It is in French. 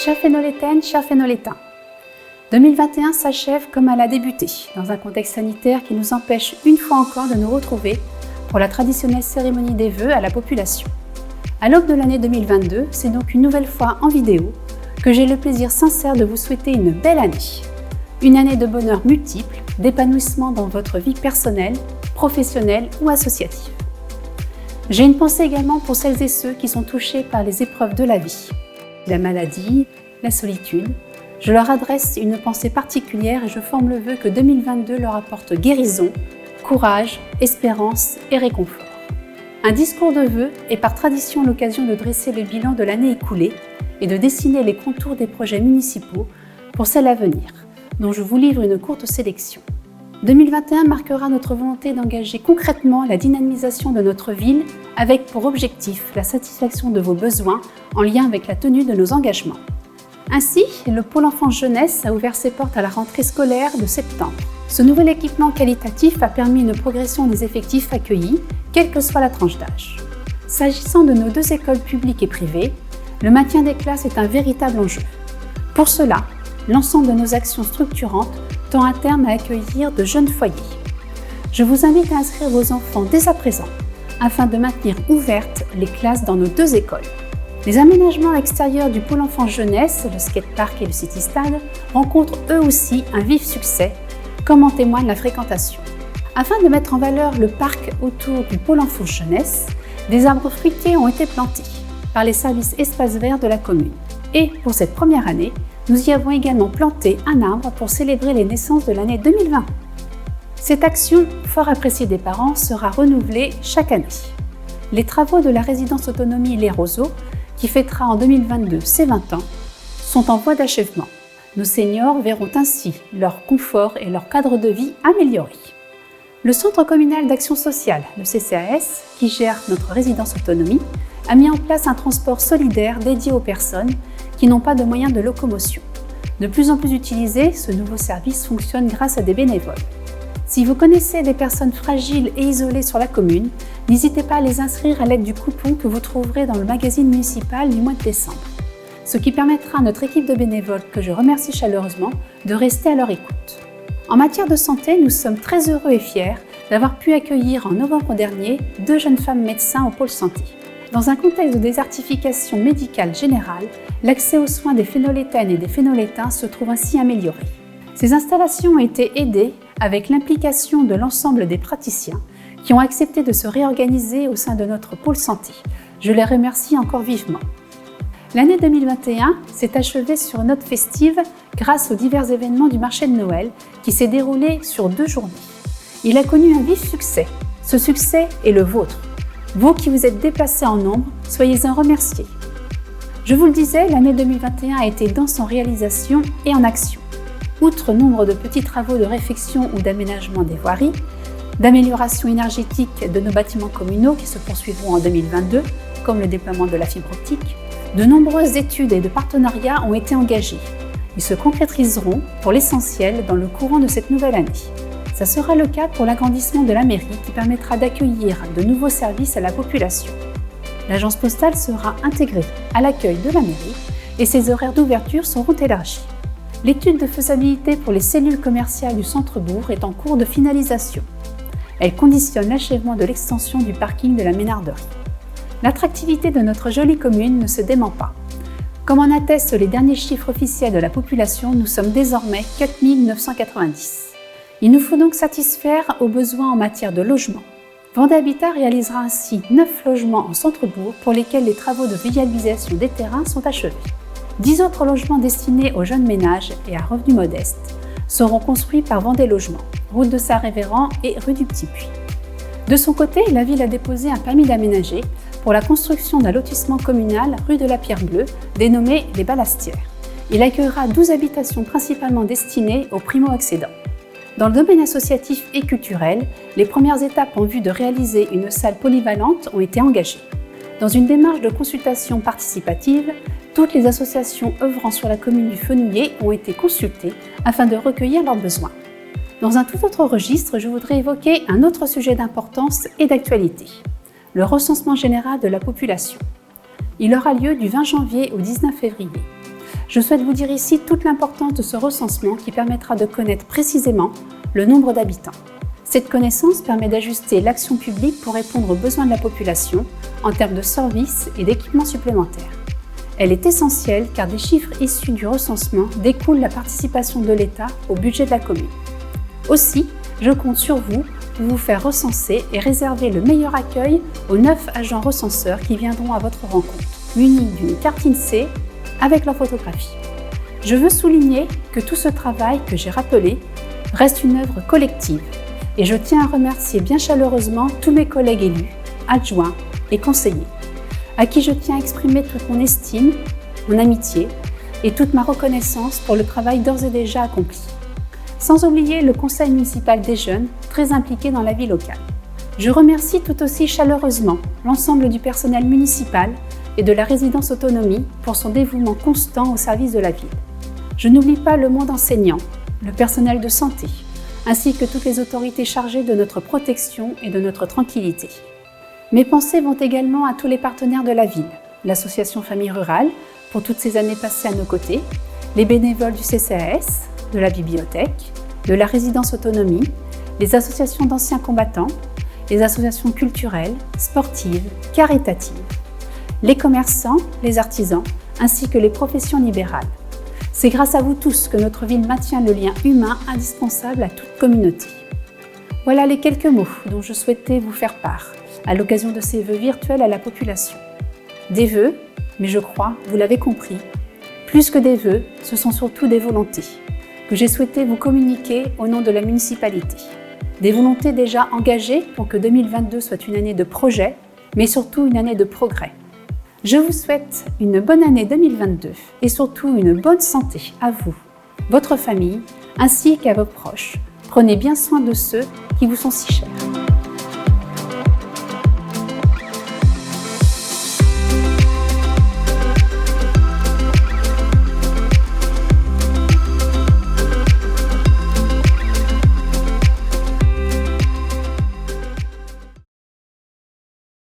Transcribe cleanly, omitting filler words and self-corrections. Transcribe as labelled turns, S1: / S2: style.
S1: Chères Fénolétaines, chers Fénolétains, 2021 s'achève comme elle a débuté, dans un contexte sanitaire qui nous empêche une fois encore de nous retrouver pour la traditionnelle cérémonie des vœux à la population. À l'aube de l'année 2022, c'est donc une nouvelle fois en vidéo que j'ai le plaisir sincère de vous souhaiter une belle année. Une année de bonheur multiple, d'épanouissement dans votre vie personnelle, professionnelle ou associative. J'ai une pensée également pour celles et ceux qui sont touchés par les épreuves de la vie, la maladie, la solitude. Je leur adresse une pensée particulière et je forme le vœu que 2022 leur apporte guérison, courage, espérance et réconfort. Un discours de vœux est par tradition l'occasion de dresser le bilan de l'année écoulée et de dessiner les contours des projets municipaux pour celle à venir, dont je vous livre une courte sélection. 2021 marquera notre volonté d'engager concrètement la dynamisation de notre ville avec pour objectif la satisfaction de vos besoins en lien avec la tenue de nos engagements. Ainsi, le Pôle Enfance Jeunesse a ouvert ses portes à la rentrée scolaire de septembre. Ce nouvel équipement qualitatif a permis une progression des effectifs accueillis, quelle que soit la tranche d'âge. S'agissant de nos 2 écoles publiques et privées, le maintien des classes est un véritable enjeu. Pour cela, l'ensemble de nos actions structurantes tend à terme à accueillir de jeunes foyers. Je vous invite à inscrire vos enfants dès à présent, afin de maintenir ouvertes les classes dans nos 2 écoles. Les aménagements extérieurs du Pôle Enfance Jeunesse, le skatepark et le city-stade, rencontrent eux aussi un vif succès, comme en témoigne la fréquentation. Afin de mettre en valeur le parc autour du Pôle Enfance Jeunesse, des arbres fruitiers ont été plantés par les services espaces verts de la commune. Et pour cette première année, nous y avons également planté un arbre pour célébrer les naissances de l'année 2020. Cette action, fort appréciée des parents, sera renouvelée chaque année. Les travaux de la résidence autonomie Les Roseaux, qui fêtera en 2022 ses 20 ans, sont en voie d'achèvement. Nos seniors verront ainsi leur confort et leur cadre de vie améliorés. Le Centre communal d'action sociale, le CCAS, qui gère notre résidence autonomie, a mis en place un transport solidaire dédié aux personnes qui n'ont pas de moyens de locomotion. De plus en plus utilisé, ce nouveau service fonctionne grâce à des bénévoles. Si vous connaissez des personnes fragiles et isolées sur la commune, n'hésitez pas à les inscrire à l'aide du coupon que vous trouverez dans le magazine municipal du mois de décembre. Ce qui permettra à notre équipe de bénévoles, que je remercie chaleureusement, de rester à leur écoute. En matière de santé, nous sommes très heureux et fiers d'avoir pu accueillir en novembre dernier 2 jeunes femmes médecins au pôle santé. Dans un contexte de désertification médicale générale, l'accès aux soins des Fénolétaines et des Fénolétains se trouve ainsi amélioré. Ces installations ont été aidées avec l'implication de l'ensemble des praticiens qui ont accepté de se réorganiser au sein de notre pôle santé. Je les remercie encore vivement. L'année 2021 s'est achevée sur une note festive grâce aux divers événements du marché de Noël qui s'est déroulé sur 2 journées. Il a connu un vif succès. Ce succès est le vôtre. Vous qui vous êtes déplacés en nombre, soyez-en remerciés. Je vous le disais, l'année 2021 a été dense en réalisation et en action. Outre nombre de petits travaux de réfection ou d'aménagement des voiries, d'amélioration énergétique de nos bâtiments communaux qui se poursuivront en 2022, comme le déploiement de la fibre optique, de nombreuses études et de partenariats ont été engagés. Ils se concrétiseront pour l'essentiel dans le courant de cette nouvelle année. Ça sera le cas pour l'agrandissement de la mairie qui permettra d'accueillir de nouveaux services à la population. L'agence postale sera intégrée à l'accueil de la mairie et ses horaires d'ouverture seront élargis. L'étude de faisabilité pour les cellules commerciales du centre-bourg est en cours de finalisation. Elle conditionne l'achèvement de l'extension du parking de la Ménarderie. L'attractivité de notre jolie commune ne se dément pas. Comme en attestent les derniers chiffres officiels de la population, nous sommes désormais 4 990. Il nous faut donc satisfaire aux besoins en matière de logement. Vendée Habitat réalisera ainsi 9 logements en centre-bourg pour lesquels les travaux de viabilisation des terrains sont achevés. 10 autres logements destinés aux jeunes ménages et à revenus modestes seront construits par Vendée Logement, route de Saint-Révérend et rue du Petit-Puy. De son côté, la ville a déposé un permis d'aménager pour la construction d'un lotissement communal rue de la Pierre Bleue, dénommé Les Ballastières. Il accueillera 12 habitations principalement destinées aux primo-accédants. Dans le domaine associatif et culturel, les premières étapes en vue de réaliser une salle polyvalente ont été engagées. Dans une démarche de consultation participative, toutes les associations œuvrant sur la commune du Fenouillet ont été consultées afin de recueillir leurs besoins. Dans un tout autre registre, je voudrais évoquer un autre sujet d'importance et d'actualité, le recensement général de la population. Il aura lieu du 20 janvier au 19 février. Je souhaite vous dire ici toute l'importance de ce recensement qui permettra de connaître précisément le nombre d'habitants. Cette connaissance permet d'ajuster l'action publique pour répondre aux besoins de la population en termes de services et d'équipements supplémentaires. Elle est essentielle car des chiffres issus du recensement découlent la participation de l'État au budget de la commune. Aussi, je compte sur vous pour vous faire recenser et réserver le meilleur accueil aux 9 agents recenseurs qui viendront à votre rencontre, munis d'une carte INSEE avec leur photographie. Je veux souligner que tout ce travail que j'ai rappelé reste une œuvre collective et je tiens à remercier bien chaleureusement tous mes collègues élus, adjoints et conseillers, à qui je tiens à exprimer toute mon estime, mon amitié et toute ma reconnaissance pour le travail d'ores et déjà accompli. Sans oublier le conseil municipal des jeunes, très impliqué dans la vie locale. Je remercie tout aussi chaleureusement l'ensemble du personnel municipal et de la résidence autonomie pour son dévouement constant au service de la ville. Je n'oublie pas le monde enseignant, le personnel de santé, ainsi que toutes les autorités chargées de notre protection et de notre tranquillité. Mes pensées vont également à tous les partenaires de la ville, l'association Famille Rurale, pour toutes ces années passées à nos côtés, les bénévoles du CCAS, de la bibliothèque, de la résidence autonomie, les associations d'anciens combattants, les associations culturelles, sportives, caritatives, les commerçants, les artisans, ainsi que les professions libérales. C'est grâce à vous tous que notre ville maintient le lien humain indispensable à toute communauté. Voilà les quelques mots dont je souhaitais vous faire part à l'occasion de ces vœux virtuels à la population. Des vœux, mais je crois, vous l'avez compris, plus que des vœux, ce sont surtout des volontés que j'ai souhaité vous communiquer au nom de la municipalité. Des volontés déjà engagées pour que 2022 soit une année de projet, mais surtout une année de progrès. Je vous souhaite une bonne année 2022 et surtout une bonne santé à vous, votre famille, ainsi qu'à vos proches. Prenez bien soin de ceux qui vous sont si chers.